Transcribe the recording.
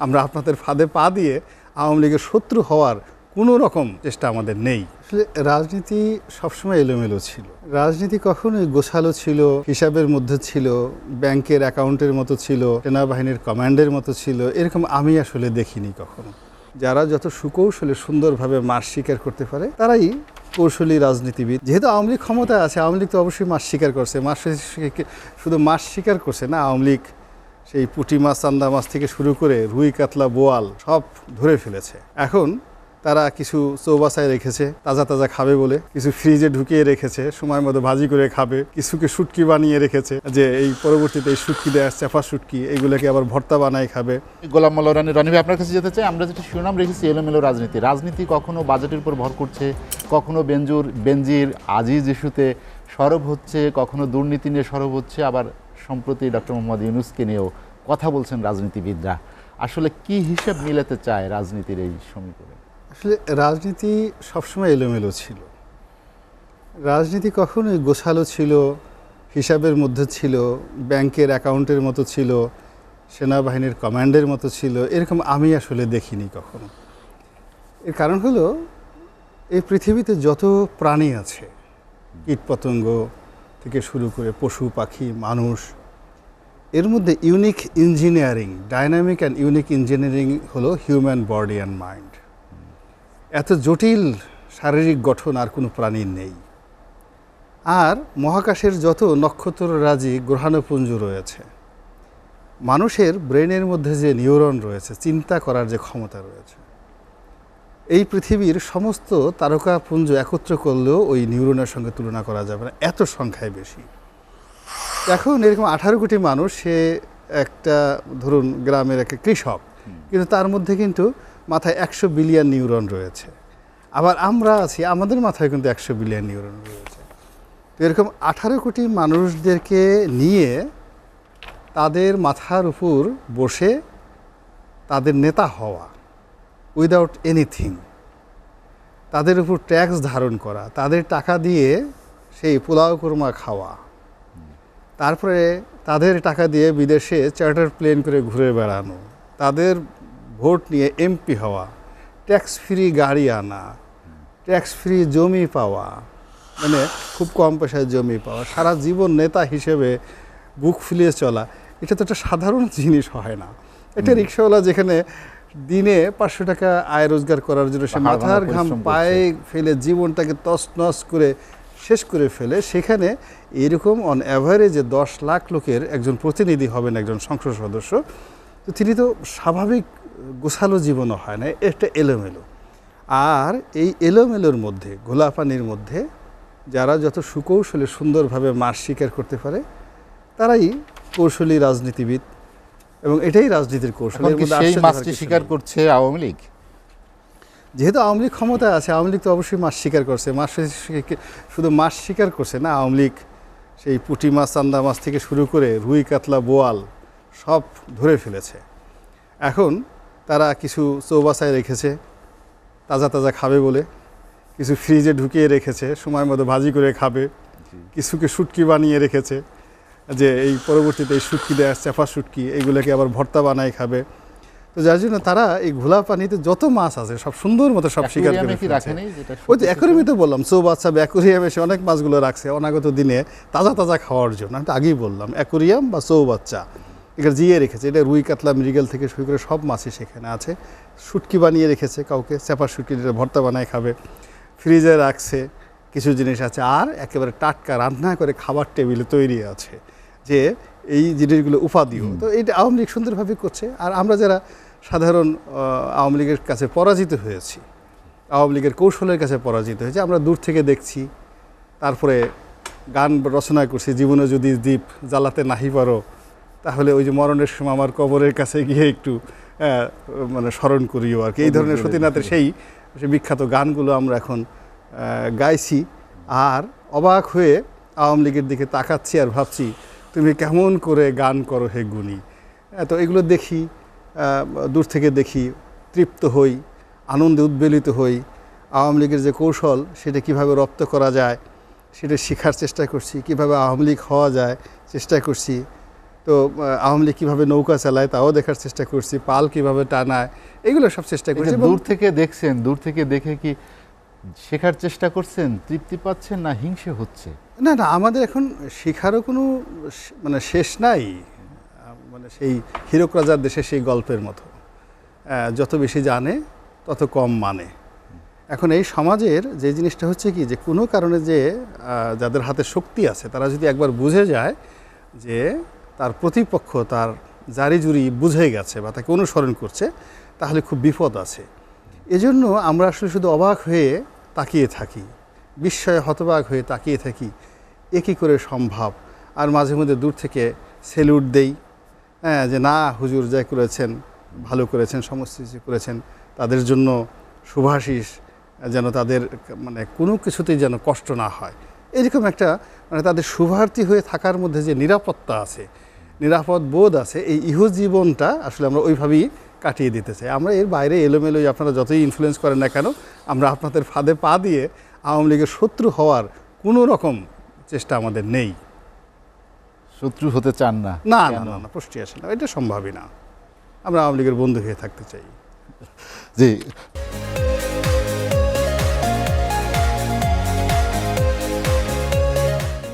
আমরা আপনাদের ফাঁদে পা দিয়ে আওয়ামী লীগের শত্রু হওয়ার কোনো রকম চেষ্টা আমাদের নেই। আসলে রাজনীতি সবসময় এলোমেলো ছিল, রাজনীতি কখনোই গোছালো ছিল, হিসাবের মধ্যে ছিল, ব্যাংকের অ্যাকাউন্টের মতো ছিল, সেনাবাহিনীর কমান্ডের মতো ছিল, এরকম আমি আসলে দেখিনি কখনো। যারা যত সুকৌশলে সুন্দরভাবে মাস স্বীকার করতে পারে তারাই কৌশলী রাজনীতিবিদ। যেহেতু আওয়ামী লীগ ক্ষমতায় আছে, আওয়ামী লীগ তো অবশ্যই মাস স্বীকার করছে, শুধু মাস স্বীকার করছে না, আওয়ামী লীগ সেই পুঁটি মাছ, চান্দা মাছ থেকে শুরু করে রুই, কাতলা, বোয়াল সব ধরে ফেলেছে। এখন তারা কিছু চৌবাচায় রেখেছে তাজা তাজা খাবে বলে, কিছু ফ্রিজে ঢুকিয়ে রেখেছে সময় মতো ভাজি করে খাবে, কিছুকে শুটকি বানিয়ে রেখেছে যে এই পরবর্তীতে এই শুটকি দেয়, চেপা শুটকি, এইগুলোকে আবার ভর্তা বানায় খাবে। গোলাম মোল্লা রনি ভাই, আপনার কাছে যেতে চাই। আমরা যেটা শিরোনাম রেখেছি এলোমেলো রাজনীতি। রাজনীতি কখনো বাজেটের উপর ভর করছে, কখনো বেনজির আজিজ ইস্যুতে সরব হচ্ছে, কখনো দুর্নীতি নিয়ে সরব হচ্ছে, আবার সম্প্রতি ডক্টর মোহাম্মদ ইউনূসকে নিয়েও কথা বলছেন রাজনীতিবিদরা। আসলে কি হিসেব মিলাতে চায় রাজনীতির এই সমীকরণে? আসলে রাজনীতি সবসময় এলোমেলো ছিল, রাজনীতি কখনোই গোছালো ছিল, হিসাবের মধ্যে ছিল, ব্যাংকের অ্যাকাউন্টের মতো ছিল, সেনাবাহিনীর কমান্ডের মতো ছিল, এরকম আমি আসলে দেখিনি কখনো। এর কারণ হলো এই পৃথিবীতে যত প্রাণী আছে, কীটপতঙ্গ থেকে শুরু করে পশু পাখি মানুষ, এর মধ্যে unique engineering, dynamic and unique engineering হলো হিউম্যান বডি অ্যান্ড মাইন্ড। এত জটিল শারীরিক গঠন আর কোনো প্রাণীর নেই। আর মহাকাশের যত নক্ষত্ররাজি গ্রহাণুপুঞ্জ রয়েছে, মানুষের ব্রেনের মধ্যে যে নিউরন রয়েছে, চিন্তা করার যে ক্ষমতা রয়েছে, এই পৃথিবীর সমস্ত তারকাপুঞ্জ একত্র করলেও ওই নিউরনের সঙ্গে তুলনা করা যাবে না, এত সংখ্যায় বেশি। এখন এরকম 18 কোটি মানুষ, সে একটা ধরুন গ্রামের একটা কৃষক, কিন্তু তার মধ্যে কিন্তু মাথায় 100 বিলিয়ন নিউরন রয়েছে। আবার আমরা আছি, আমাদের মাথায় কিন্তু 100 বিলিয়ন নিউরন রয়েছে। তো এরকম 18 কোটি মানুষদেরকে নিয়ে তাদের মাথার উপর বসে তাদের নেতা হওয়া, উইদাউট এনিথিং, তাদের উপর ট্যাক্স ধারণ করা, তাদের টাকা দিয়ে সেই পোলাও কোরমা খাওয়া, তারপরে তাদের টাকা দিয়ে বিদেশে চার্টার প্লেন করে ঘুরে বেড়ানো, তাদের ভোট নিয়ে এমপি হওয়া, ট্যাক্স ফ্রি গাড়ি আনা, ট্যাক্স ফ্রি জমি পাওয়া, মানে খুব কম পয়সায় জমি পাওয়া, সারা জীবন নেতা হিসেবে বুক ফুলিয়ে চলা, এটা তো একটা সাধারণ জিনিস হয় না। একটা রিক্সাওয়ালা যেখানে দিনে 500 টাকা আয় রোজগার করার জন্য সে মাথার ঘাম পায়ে ফেলে জীবনটাকে তছনছ করে শেষ করে ফেলে, সেখানে এরকম অন অ্যাভারেজে 10 লাখ লোকের একজন প্রতিনিধি হবেন, একজন সংসদ সদস্য। তো তিনি তো স্বাভাবিক গোছালো জীবনও হয় না, একটা এলোমেলো। আর এই এলোমেলোর মধ্যে, ঘোলাপানির মধ্যে যারা যত সুকৌশলে সুন্দরভাবে মাস স্বীকার করতে পারে তারাই কৌশলী রাজনীতিবিদ, এবং এটাই রাজনীতির কৌশল। সেই মাসটি স্বীকার করছে আওয়ামী লীগ। যেহেতু আওয়ামী লীগ ক্ষমতায় আছে, আওয়ামী লীগ তো অবশ্যই মাছ স্বীকার করছে, শুধু মাছ স্বীকার করছে না, আওয়ামী লীগ সেই পুঁটি মাছ, চান্দা মাছ থেকে শুরু করে রুই, কাতলা, বোয়াল সব ধরে ফেলেছে। এখন তারা কিছু চৌবাচায় রেখেছে তাজা তাজা খাবে বলে, কিছু ফ্রিজে ঢুকিয়ে রেখেছে সময় মতো ভাজি করে খাবে, কিছুকে শুটকি বানিয়ে রেখেছে যে এই পরবর্তীতে এই শুটকি দেয়, চেপা শুটকি, এইগুলোকে আবার ভর্তা বানায় খাবে। তো যার জন্য তারা এই ঘোলা পানিতে যত মাছ আছে সব সুন্দর মতো সব শিকার করে ফেলেছে। ওই তো অ্যাকোরিয়ামে তো বললাম, চৌবাচ্চা অ্যাকোরিয়ামে এসে অনেক মাছগুলো রাখছে অনাগত দিনে তাজা তাজা খাওয়ার জন্য। আমি তো আগেই বললাম অ্যাকোরিয়াম বা চৌবাচ্চা এখানে জিয়ে রেখেছে, এটা রুই, কাতলা, মৃগেল থেকে শুরু করে সব মাছই সেখানে আছে। শুটকি বানিয়ে রেখেছে, কাউকে চেপা শুটকি যেটা ভর্তা বানায় খাবে, ফ্রিজে রাখছে কিছু জিনিস আছে, আর একেবারে টাটকা রান্না করে খাবার টেবিলে তৈরি আছে, যে এই জিনিসগুলো উপাদেয়। তো এইটা আওয়ামী লীগ সুন্দরভাবে করছে। আর আমরা যারা সাধারণ আওয়ামী লীগের কাছে পরাজিত হয়েছি, আওয়ামী লীগের কৌশলের কাছে পরাজিত হয়েছে, আমরা দূর থেকে দেখছি, তারপরে গান রচনা করছি, জীবনে যদি দ্বীপ জ্বালাতে নাহি পারো তাহলে ওই যে মরণের সময় আমার কবরের কাছে গিয়ে একটু মানে স্মরণ করিও আর কি, এই ধরনের সতীনাথের সেই বিখ্যাত গানগুলো আমরা এখন গাইছি। আর অবাক হয়ে আওয়ামী লীগের দিকে তাকাচ্ছি আর ভাবছি তুমি কেমন করে গান করো হে গুণী। তো এগুলো দেখি, দূর থেকে দেখি, তৃপ্ত হই, আনন্দে উদ্বেলিত হই। আওয়ামী লীগের যে কৌশল সেটা কিভাবে রপ্ত করা যায় সেটা শেখার চেষ্টা করছি, কিভাবে আওয়ামী লীগ হওয়া যায় চেষ্টা করছি। তো আওয়ামী লীগ কীভাবে নৌকা চালায় তাও দেখার চেষ্টা করছি, পাল কীভাবে টানায়, এগুলো সব চেষ্টা এই যে করছি। দূর থেকে দেখছেন, দূর থেকে দেখে কি শেখার চেষ্টা করছেন, তৃপ্তি পাচ্ছেন, না হিংসে হচ্ছে? না না, আমাদের এখন শেখারও কোনো মানে শেষ নাই। মানে সেই হীরক রাজার দেশে সেই গল্পের মতো, যত বেশি জানে তত কম মানে। এখন এই সমাজের যে জিনিসটা হচ্ছে কি, যে কোনো কারণে যে যাদের হাতে শক্তি আছে তারা যদি একবার বুঝে যায় যে তার প্রতিপক্ষ তার জারি জুরি বুঝে গেছে বা তাকে অনুসরণ করছে, তাহলে খুব বিপদ আছে। এজন্য আমরা আসলে শুধু অবাক হয়ে তাকিয়ে থাকি, বিস্ময়ে হতবাক হয়ে তাকিয়ে থাকি, এ কী করে সম্ভব। আর মাঝে মধ্যে দূর থেকে সেলুট দেই, হ্যাঁ, যে না হুজুর যা করেছেন ভালো করেছেন, সমস্ত কিছু করেছেন, তাদের জন্য শুভাশিস, যেন তাদের মানে কোনো কিছুতেই যেন কষ্ট না হয়, এরকম একটা মানে তাদের শুভার্থী হয়ে থাকার মধ্যে যে নিরাপত্তা আছে, নিরাপদ বোধ আছে, এই ইহজীবনটা আসলে আমরা ওইভাবেই কাটিয়ে দিতে চাই। আমরা এর বাইরে এলোমেলোই আপনারা যতই ইনফ্লুয়েন্স করেন না কেন, আমরা আপনাদের ফাঁদে পা দিয়ে আওয়ামী লীগের শত্রু হওয়ার কোনো রকম চেষ্টা আমাদের নেই। শত্রু হতে চান না? না না কেন? না না, প্রশ্নই আসে না, এটা সম্ভবই না। আমরা আওয়ামী লীগের বন্ধু হয়ে থাকতে চাই। জি।